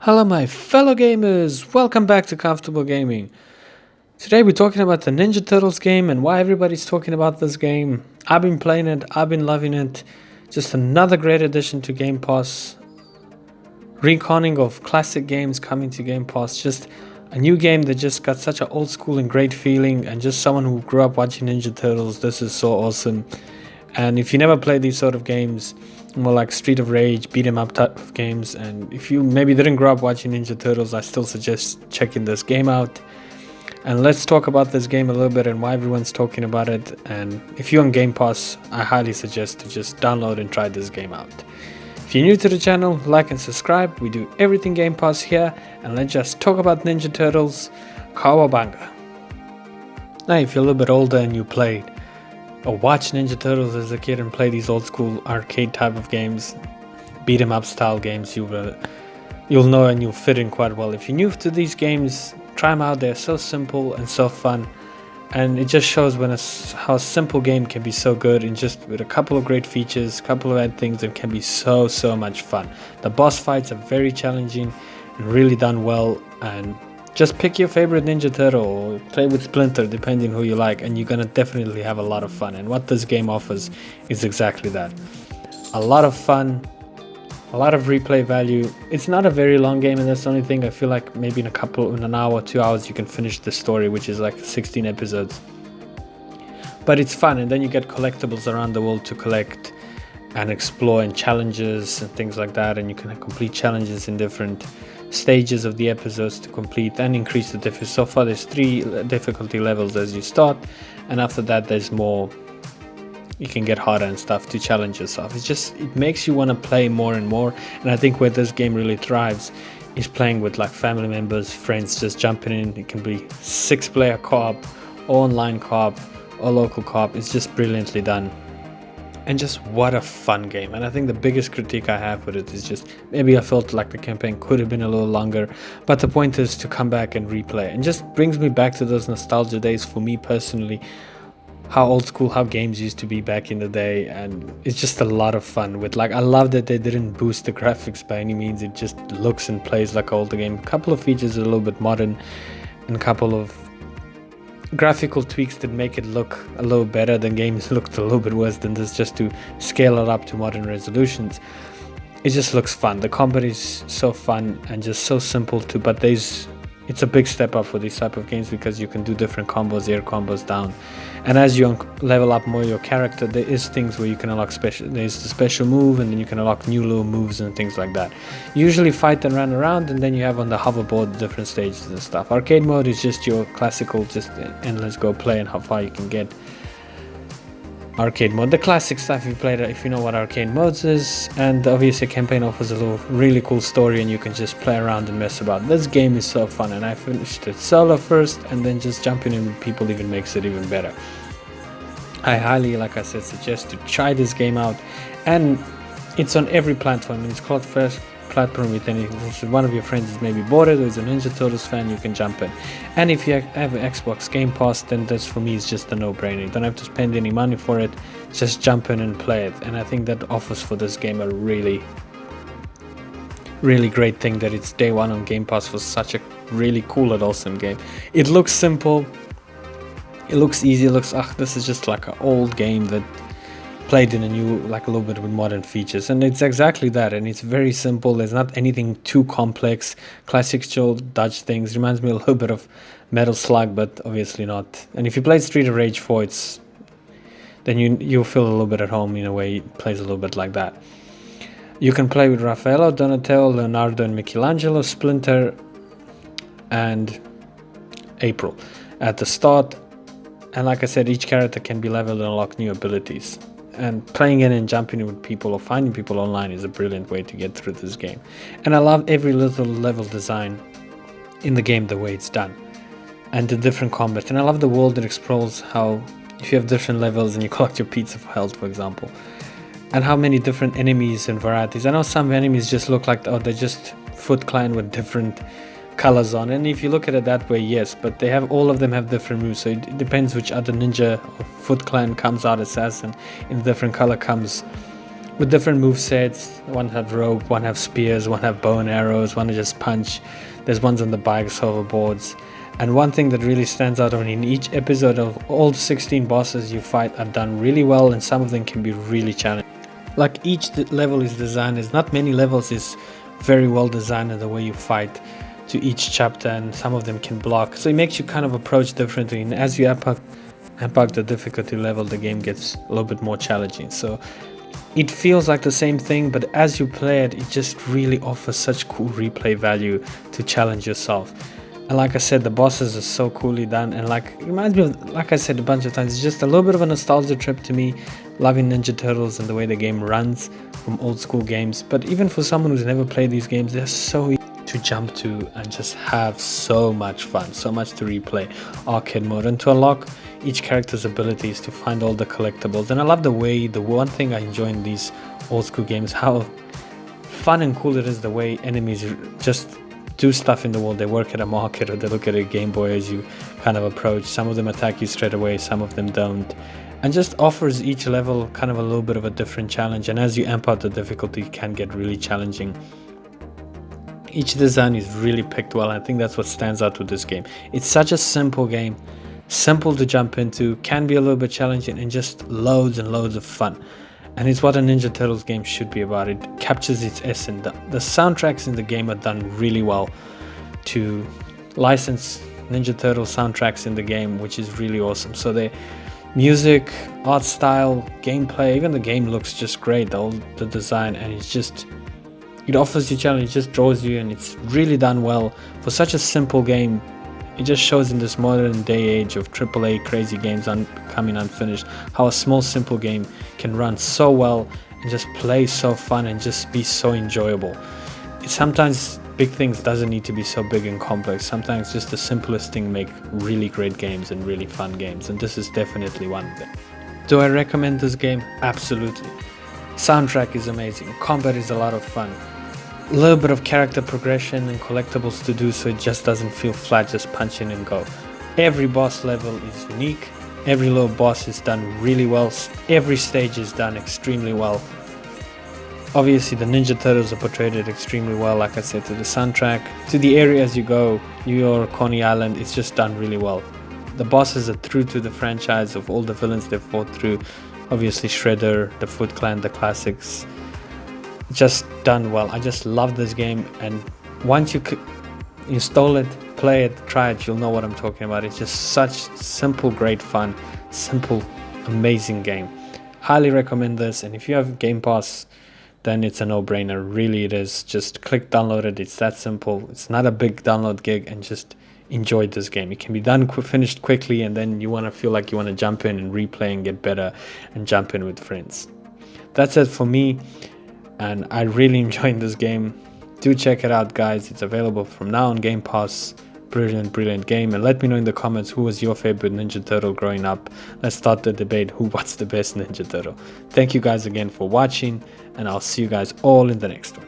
Hello, my fellow gamers! Welcome back to Comfortable Gaming. Today, we're talking about the Ninja Turtles game and why everybody's talking about this game. I've been playing it, I've been loving it. Just another great addition to Game Pass. Reconning of classic games coming to Game Pass. Just a new game that just got such an old school and great feeling. And just someone who grew up watching Ninja Turtles, this is so awesome. And if you never played these sort of games, more like Street of Rage, beat 'em up type of games, and if you maybe didn't grow up watching Ninja Turtles, I still suggest checking this game out. And let's talk about this game a little bit and why everyone's talking about it. And if you're on Game Pass, I highly suggest to just download and try this game out. If you're new to the channel, like and subscribe. We do everything Game Pass here, and let's just talk about Ninja Turtles. Kawabanga. Now, if you're a little bit older and you played or watch Ninja Turtles as a kid and play these old school arcade type of games, beat 'em up style games, you'll know and you'll fit in quite well. If you're new to these games, try them out. They're so simple and so fun, and it just shows how a simple game can be so good, and just with a couple of great features, couple of add things, it can be so much fun. The boss fights are very challenging and really done well, and just pick your favorite Ninja Turtle or play with Splinter, depending who you like, and you're gonna definitely have a lot of fun. And what this game offers is exactly that. A lot of fun, a lot of replay value. It's not a very long game, and that's the only thing. I feel like maybe in an hour, 2 hours, you can finish the story, which is like 16 episodes. But it's fun, and then you get collectibles around the world to collect and explore, and challenges and things like that, and you can complete challenges in different stages of the episodes to complete and increase the difficulty. So far there's 3 difficulty levels as you start, and after that there's more. You can get harder and stuff to challenge yourself. It makes you want to play more and more, and I think where this game really thrives is playing with like family members, friends, just jumping in. It can be 6-player co-op or online co-op or local co-op. It's just brilliantly done. And just what a fun game. And I think the biggest critique I have with it is just maybe I felt like the campaign could have been a little longer, but the point is to come back and replay, and just brings me back to those nostalgia days for me personally, how old school, how games used to be back in the day. And it's just a lot of fun with, like, I love that they didn't boost the graphics by any means. It just looks and plays like an older game. A couple of features are a little bit modern, and a couple of graphical tweaks that make it look a little better. Than games looked a little bit worse than this, just to scale it up to modern resolutions. It just looks fun. The combat is so fun and just so simple to, but it's a big step up for these type of games, because you can do different combos, air combos, down, and as you level up more your character, there is things where you can unlock there's the special move, and then you can unlock new little moves and things like that. You usually fight and run around, and then you have on the hoverboard different stages and stuff. Arcade mode is just your classical, just endless go play and how far you can get. Arcade mode, the classic stuff you played, if you know what arcade modes is. And obviously campaign offers a little really cool story, and you can just play around and mess about. This game is so fun, and I finished it solo first, and then just jumping in with people even makes it even better. I highly, like I said, suggest to try this game out, and it's on every platform. It's called first platform with anything. If one of your friends is maybe bored or is a Ninja Turtles fan, you can jump in. And if you have an Xbox Game Pass, then this for me is just a no-brainer. You don't have to spend any money for it, just jump in and play it. And I think that offers for this game a really great thing, that it's day one on Game Pass for such a really cool and awesome game. It looks simple, it looks easy, it looks, this is just like an old game that played in a new, like a little bit with modern features, and it's exactly that. And it's very simple. There's not anything too complex. Classic dodge things. Reminds me a little bit of Metal Slug, but obviously not. And if you played Street of Rage 4, then you'll feel a little bit at home in a way. It plays a little bit like that. You can play with Raffaello, Donatello, Leonardo, and Michelangelo, Splinter, and April at the start. And like I said, each character can be leveled and unlock new abilities. And playing in and jumping in with people or finding people online is a brilliant way to get through this game. And I love every little level design in the game, the way it's done, and the different combat. And I love the world that explores how, if you have different levels and you collect your pizza for health, for example, and how many different enemies and varieties. I know some enemies just look like, they're just Foot Clan with different colors on, and if you look at it that way, yes, but all of them have different moves, so it depends which other ninja or Foot Clan comes out assassin in a different color comes with different move sets. One have rope, one have spears, one have bow and arrows, one just punch. There's ones on the bikes, hoverboards. And one thing that really stands out in each episode of all 16 bosses you fight are done really well, and some of them can be really challenging. Like each level is designed, there's not many levels is very well designed in the way you fight to each chapter, and some of them can block. So it makes you kind of approach differently, and as you amp up the difficulty level, the game gets a little bit more challenging. So it feels like the same thing, but as you play it, it just really offers such cool replay value to challenge yourself. And like I said, the bosses are so coolly done, and like it reminds me of, like I said a bunch of times, it's just a little bit of a nostalgia trip to me, loving Ninja Turtles and the way the game runs from old school games. But even for someone who's never played these games, they're so easy to jump to and just have so much fun, so much to replay. Arcade mode, and to unlock each character's abilities, to find all the collectibles. And I love the way, the one thing I enjoy in these old school games, how fun and cool it is, the way enemies just do stuff in the world. They work at a market, or they look at a Game Boy as you kind of approach. Some of them attack you straight away, some of them don't, and just offers each level kind of a little bit of a different challenge. And as you amp out the difficulty, it can get really challenging. Each design is really picked well, and I think that's what stands out with this game. It's such a simple game, simple to jump into, can be a little bit challenging, and just loads and loads of fun. And it's what a Ninja Turtles game should be about. It captures its essence. The soundtracks in the game are done really well to license Ninja Turtles soundtracks in the game, which is really awesome. So the music, art style, gameplay, even the game looks just great, the design, and it's just, it offers you challenge, it just draws you, and it's really done well for such a simple game. It just shows in this modern day age of AAA crazy games coming unfinished, how a small simple game can run so well and just play so fun and just be so enjoyable. Sometimes big things doesn't need to be so big and complex. Sometimes just the simplest thing make really great games and really fun games, and this is definitely one of them. Do I recommend this game? Absolutely. Soundtrack is amazing, combat is a lot of fun. A little bit of character progression and collectibles to do, so it just doesn't feel flat just punch in and go. Every boss level is unique, every little boss is done really well, every stage is done extremely well. Obviously the Ninja Turtles are portrayed extremely well, like I said, to the soundtrack, to the areas you go, New York, Coney Island, it's just done really well. The bosses are true to the franchise of all the villains they've fought through, obviously Shredder, the Foot Clan, the classics. Just done well. I just love this game, and once you install it, play it, try it, you'll know what I'm talking about. It's just such simple, great fun, simple, amazing game. Highly recommend this, and if you have Game Pass, then it's a no-brainer. Really it is. Just click download it. It's that simple. It's not a big download gig, and just enjoy this game. It can be done finished quickly, and then you want to feel like you want to jump in and replay and get better and jump in with friends. That's it for me, and I really enjoyed this game. Do check it out, guys. It's available from now on Game Pass. Brilliant game. And let me know in the comments who was your favorite Ninja Turtle growing up. Let's start the debate, what's the best Ninja Turtle. Thank you guys again for watching, and I'll see you guys all in the next one.